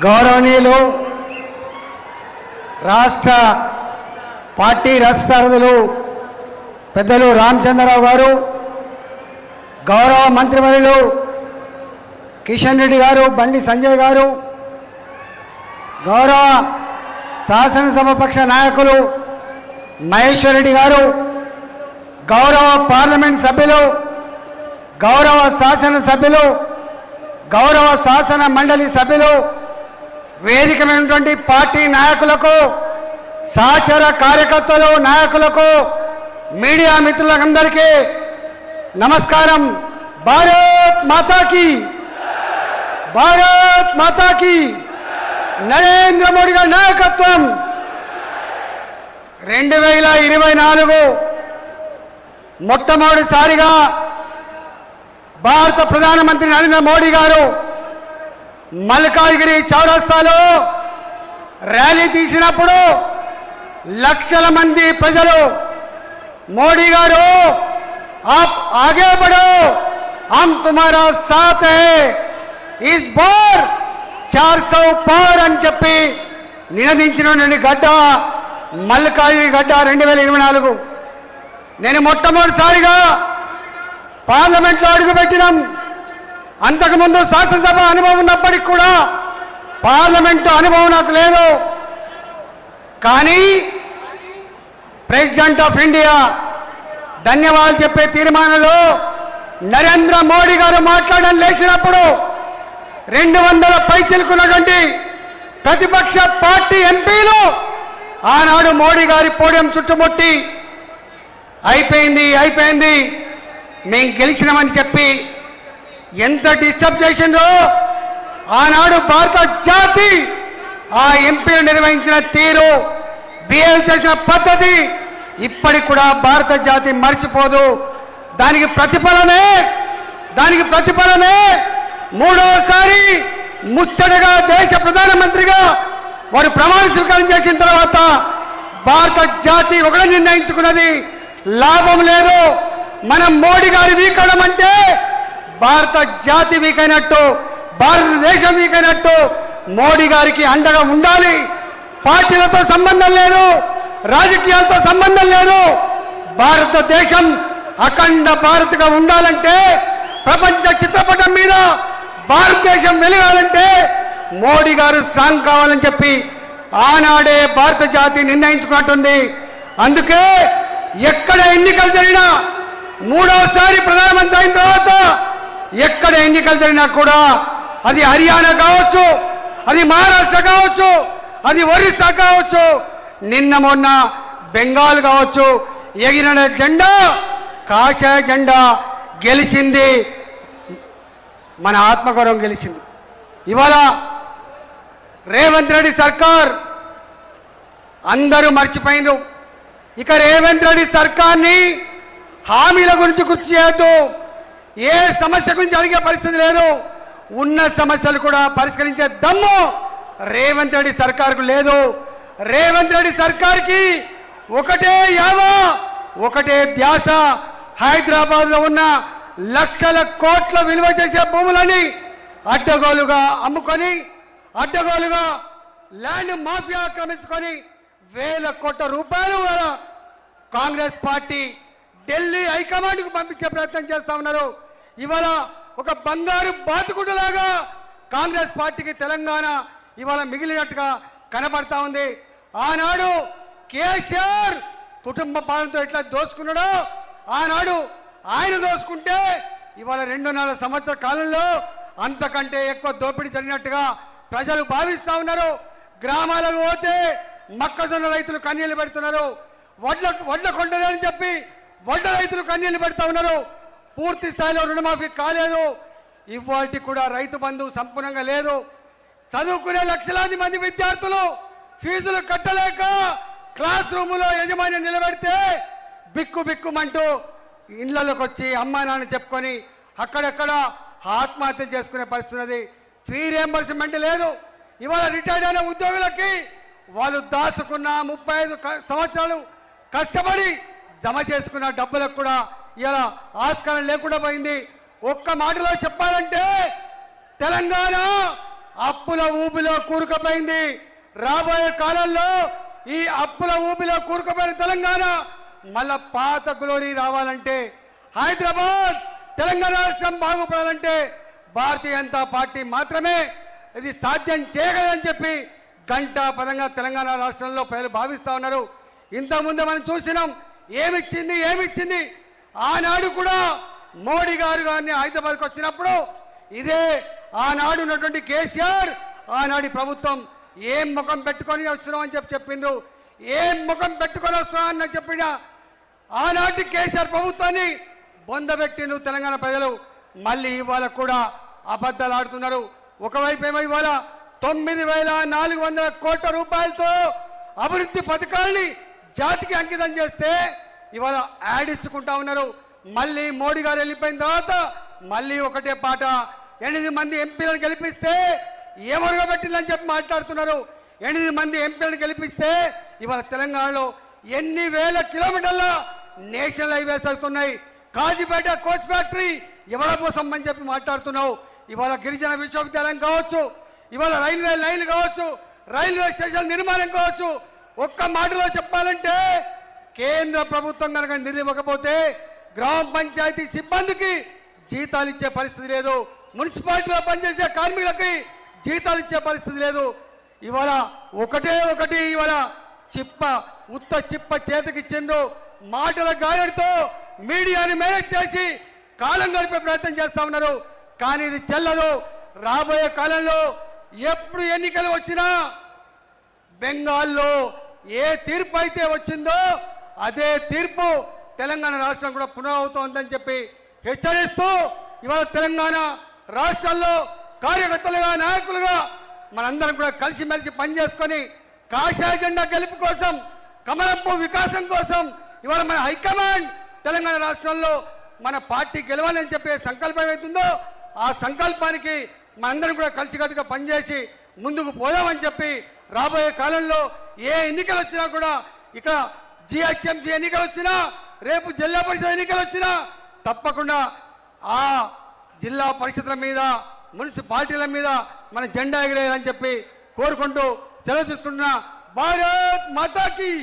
గౌరవనీయులు రాష్ట్ర పార్టీ రథసారథులు పెద్దలు రామచంద్రరావు గారు, గౌరవ మంత్రివర్యులు కిషన్ రెడ్డి గారు, బండి సంజయ్ గారు, గౌరవ శాసనసభాపక్ష నాయకులు మహేశ్వర్ రెడ్డి గారు, గౌరవ పార్లమెంట్ సభ్యులు, గౌరవ శాసనసభ్యులు, గౌరవ శాసన మండలి సభ్యులు, వేదికమైనటువంటి పార్టీ నాయకులకు, సహచర కార్యకర్తలు, నాయకులకు, మీడియా మిత్రులందరికీ నమస్కారం. భారత్ మాతాకి, భారత్ మాతాకి, నరేంద్ర మోడీ గారి నాయకత్వం. 2024 మొట్టమొదటిసారిగా భారత ప్రధానమంత్రి నరేంద్ర మోడీ గారు మల్కాజ్గిరి చౌరస్తాలో ర్యాలీ తీసినప్పుడు లక్షల మంది ప్రజలు మోడీ గారు आप आगे बढ़ो, हम तुम्हारा साथ है, इस बार 400 पार అని చెప్పి నినదించినటువంటి గడ్డ మల్కాజ్గిరి గడ్డ 2024. నేను మొట్టమొదటిసారిగా పార్లమెంట్లో అడుగుపెట్టినాం. అంతకుముందు శాసనసభ అనుభవం ఉన్నప్పటికీ కూడా పార్లమెంటు అనుభవం నాకు లేదు. కానీ ప్రెసిడెంట్ ఆఫ్ ఇండియా ధన్యవాదాలు చెప్పే తీర్మానంలో నరేంద్ర మోడీ గారు మాట్లాడడం లేచినప్పుడు 200 పైచిలుకున్నటువంటి ప్రతిపక్ష పార్టీ ఎంపీలు ఆనాడు మోడీ గారి పోడియం చుట్టుముట్టి అయిపోయింది మేము గెలిచినామని చెప్పి ఎంత డిస్టర్బ్ చేసిందో ఆనాడు భారత జాతి ఆ ఎంపీలు నిర్వహించిన తీరు, బిహేవ్ చేసిన పద్ధతి ఇప్పటికి కూడా భారత జాతి మర్చిపోదు. దానికి ప్రతిఫలమే మూడోసారి ముచ్చటగా దేశ ప్రధానమంత్రిగా వారు ప్రమాణ స్వీకారం చేసిన తర్వాత భారత జాతి ఒకటే నిర్ణయించుకున్నది, లాభం లేదు. మనం మోడీ గారి వీకడం అంటే భారత జాతి వీకైనట్టు, భారతదేశం వీకైనట్టు. మోడీ గారికి అండగా ఉండాలి. పార్టీలతో సంబంధం లేదు, రాజకీయాలతో సంబంధం లేదు. భారతదేశం అఖండ భారత్గా ఉండాలంటే, ప్రపంచ చిత్రపటం మీద భారతదేశం వెలగాలంటే మోడీ గారు స్ట్రాంగ్ కావాలని చెప్పి ఆనాడే భారత జాతి నిర్ణయించుకున్నట్టుంది. అందుకే ఎక్కడ ఎన్నికలు జరిగినా, మూడోసారి ప్రధానమంత్రి అయిన తర్వాత ఎక్కడ ఎన్నికలు జరిగినా కూడా అది హర్యానా కావచ్చు, అది మహారాష్ట్ర కావచ్చు, అది ఒరిస్సా కావచ్చు, నిన్న మొన్న బెంగాల్ కావచ్చు, ఎగిరిన జెండా కాషాయ జెండా గెలిచింది. మన ఆత్మగౌరవం గెలిచింది. ఇవాళ రేవంత్ రెడ్డి సర్కార్ అందరూ మర్చిపోయినారు. ఇక రేవంత్ రెడ్డి సర్కార్ని హామీల గురించి గుర్తు చేయొద్దు, ఏ సమస్య గురించి అడిగే పరిస్థితి లేదు. ఉన్న సమస్యలు కూడా పరిష్కరించే దమ్ము రేవంత్ రెడ్డి సర్కార్కు లేదు. రేవంత్ రెడ్డి సర్కార్కి ఒకటే యావ, ఒకటే ధ్యాస. హైదరాబాద్లో ఉన్న లక్షల కోట్ల విలువ చేసే భూములని అడ్డగోలుగా అమ్ముకొని, అడ్డగోలుగా ల్యాండ్ మాఫియా ఆక్రమించుకొని వేల కోట్ల రూపాయలు కాంగ్రెస్ పార్టీ ఢిల్లీ హైకమాండ్కు పంపించే ప్రయత్నం చేస్తా ఉన్నారు. ఇవాళ ఒక బంగారు బాతుకుడులాగా కాంగ్రెస్ పార్టీకి తెలంగాణ ఇవాళ మిగిలినట్టుగా కనబడతా ఉంది. ఆనాడు కేసీఆర్ కుటుంబ పాలనతో ఎట్లా దోసుకున్నాడో ఆనాడు ఆయన దోసుకుంటే ఇవాళ 2.5 సంవత్సరాల కాలంలో అంతకంటే ఎక్కువ దోపిడీ జరిగినట్టుగా ప్రజలు భావిస్తూ ఉన్నారు. గ్రామాలకు పోతే మొక్కజొన్న రైతులు కన్నీళ్లు పెడుతున్నారు, వడ్ల కొండలని చెప్పి వడ్ల రైతులు కన్నీళ్లు పెడుతూ ఉన్నారు. పూర్తి స్థాయిలో రుణమాఫీ కాలేదు. ఇవాళకి కూడా రైతు బంధు సంపూర్ణంగా లేదు. చదువుకునే లక్షలాది మంది విద్యార్థులు ఫీజులు కట్టలేక క్లాస్ రూములో యజమాని నిలబెడితే బిక్కుమంటూ ఇళ్లలోకి వచ్చి అమ్మా నాన్న చెప్పుకొని అక్కడక్కడ ఆత్మహత్య చేసుకునే పరిస్థితి. ఫీ రియంబర్స్మెంట్ లేదు. ఇవాళ రిటైర్డ్ అయిన ఉద్యోగులకి వాళ్ళు దాచుకున్న 35 సంవత్సరాలు కష్టపడి జమ చేసుకున్న డబ్బులకు కూడా ఇలా ఆస్కారం లేకుండా పోయింది. ఒక్క మాటలో చెప్పాలంటే తెలంగాణ అప్పుల ఊబిలో కూరుకుపోయింది. రాబోయే కాలంలో ఈ అప్పుల ఊబిలో కూరుకుపోయిన తెలంగాణ మళ్ళా పాత గ్లోరీ రావాలంటే, హైదరాబాద్ తెలంగాణ రాష్ట్రం బాగుపడాలంటే భారతీయ జనతా పార్టీ మాత్రమే ఇది సాధ్యం చేయగలదని చెప్పి గంటాపదంగా తెలంగాణ రాష్ట్రంలో ప్రజలు భావిస్తూ ఉన్నారు. ఇంతకుముందు మనం చూసినాం ఏమిచ్చింది. ఆనాడు కూడా మోడీ గారిని హైదరాబాద్కి వచ్చినప్పుడు ఇదే ఆనాడు ఉన్నటువంటి కేసీఆర్ ఆనాడి ప్రభుత్వం ఏం ముఖం పెట్టుకొని వస్తున్నాం అని చెప్పిండ్రు. ఏం ముఖం పెట్టుకొని వస్తున్నాం అని చెప్పిన ఆనాటి కేసీఆర్ ప్రభుత్వాన్ని బొందబెట్టిండ్రు తెలంగాణ ప్రజలు. మళ్ళీ ఇవాళ కూడా అబద్ధాలు ఆడుతున్నారు. ఒకవైపు ఏమో ఇవాళ 9,400 కోట్ల రూపాయలతో అభివృద్ధి పథకాలని జాతికి అంకితం చేస్తే ఇవాళ యాడ్ ఇచ్చుకుంటా ఉన్నారు. మళ్ళీ మోడీ గారు వెళ్ళిపోయిన తర్వాత మళ్ళీ ఒకటే పాట, 8 మంది ఎంపీలను గెలిపిస్తే ఏమరగబెట్టిందని చెప్పి మాట్లాడుతున్నారు. 8 మంది ఎంపీలను గెలిపిస్తే ఇవాళ తెలంగాణలో ఎన్ని వేల కిలోమీటర్ల నేషనల్ హైవేస్ అవుతున్నాయి. కాజీపేట కోచ్ ఫ్యాక్టరీ ఎవరి కోసం అని చెప్పి మాట్లాడుతున్నావు. ఇవాళ గిరిజన విశ్వవిద్యాలయం కావచ్చు, ఇవాళ రైల్వే లైన్ కావచ్చు, రైల్వే స్టేషన్ నిర్మాణం కావచ్చు. ఒక్క మాటలో చెప్పాలంటే కేంద్ర ప్రభుత్వం కనుక నిధులు ఇవ్వకపోతే గ్రామ పంచాయతీ సిబ్బందికి జీతాలు ఇచ్చే పరిస్థితి లేదు, మున్సిపాలిటీలో పనిచేసే కార్మికులకి జీతాలు ఇచ్చే పరిస్థితి లేదు. ఇవాళ ఒకటి ఇవాళ ఉత్త చిప్ప చేతికి ఇచ్చిండ్రు. మాటల గాయడితో మీడియాని మేనేజ్ చేసి కాలం గడిపే ప్రయత్నం చేస్తూ ఉన్నారు. కానీ ఇది చెల్లదు. రాబోయే కాలంలో ఎప్పుడు ఎన్నికలు వచ్చినా బెంగాల్లో ఏ తీర్పు అయితే వచ్చిందో అదే తీర్పు తెలంగాణ రాష్ట్రం కూడా పునరావృతమవుతుందని చెప్పి హెచ్చరిస్తూ ఇవాళ తెలంగాణ రాష్ట్రాల్లో కార్యకర్తలుగా నాయకులుగా మనందరం కూడా కలిసిమెలిసి పనిచేసుకొని కాషాయ జెండా గెలుపు కోసం, కమలంపు వికాసం కోసం ఇవాళ మన హైకమాండ్ తెలంగాణ రాష్ట్రంలో మన పార్టీ గెలవాలని చెప్పే సంకల్పం ఏమవుతుందో ఆ సంకల్పానికి మనందరం కూడా కలిసికట్టుగా పనిచేసి ముందుకు పోదామని చెప్పి రాబోయే కాలంలో ఏ ఎన్నికలు వచ్చినా కూడా, ఇక్కడ జిహెచ్ఎంసీ ఎన్నికలు వచ్చినా, రేపు జిల్లా పరిషత్ ఎన్నికలు వచ్చినా తప్పకుండా ఆ జిల్లా పరిషత్ల మీద, మున్సిపాలిటీల మీద మన జెండా ఎగిరేయాలని చెప్పి కోరుకుంటూ సెలవు తీసుకుంటున్నా. భారత్ మాతాకి.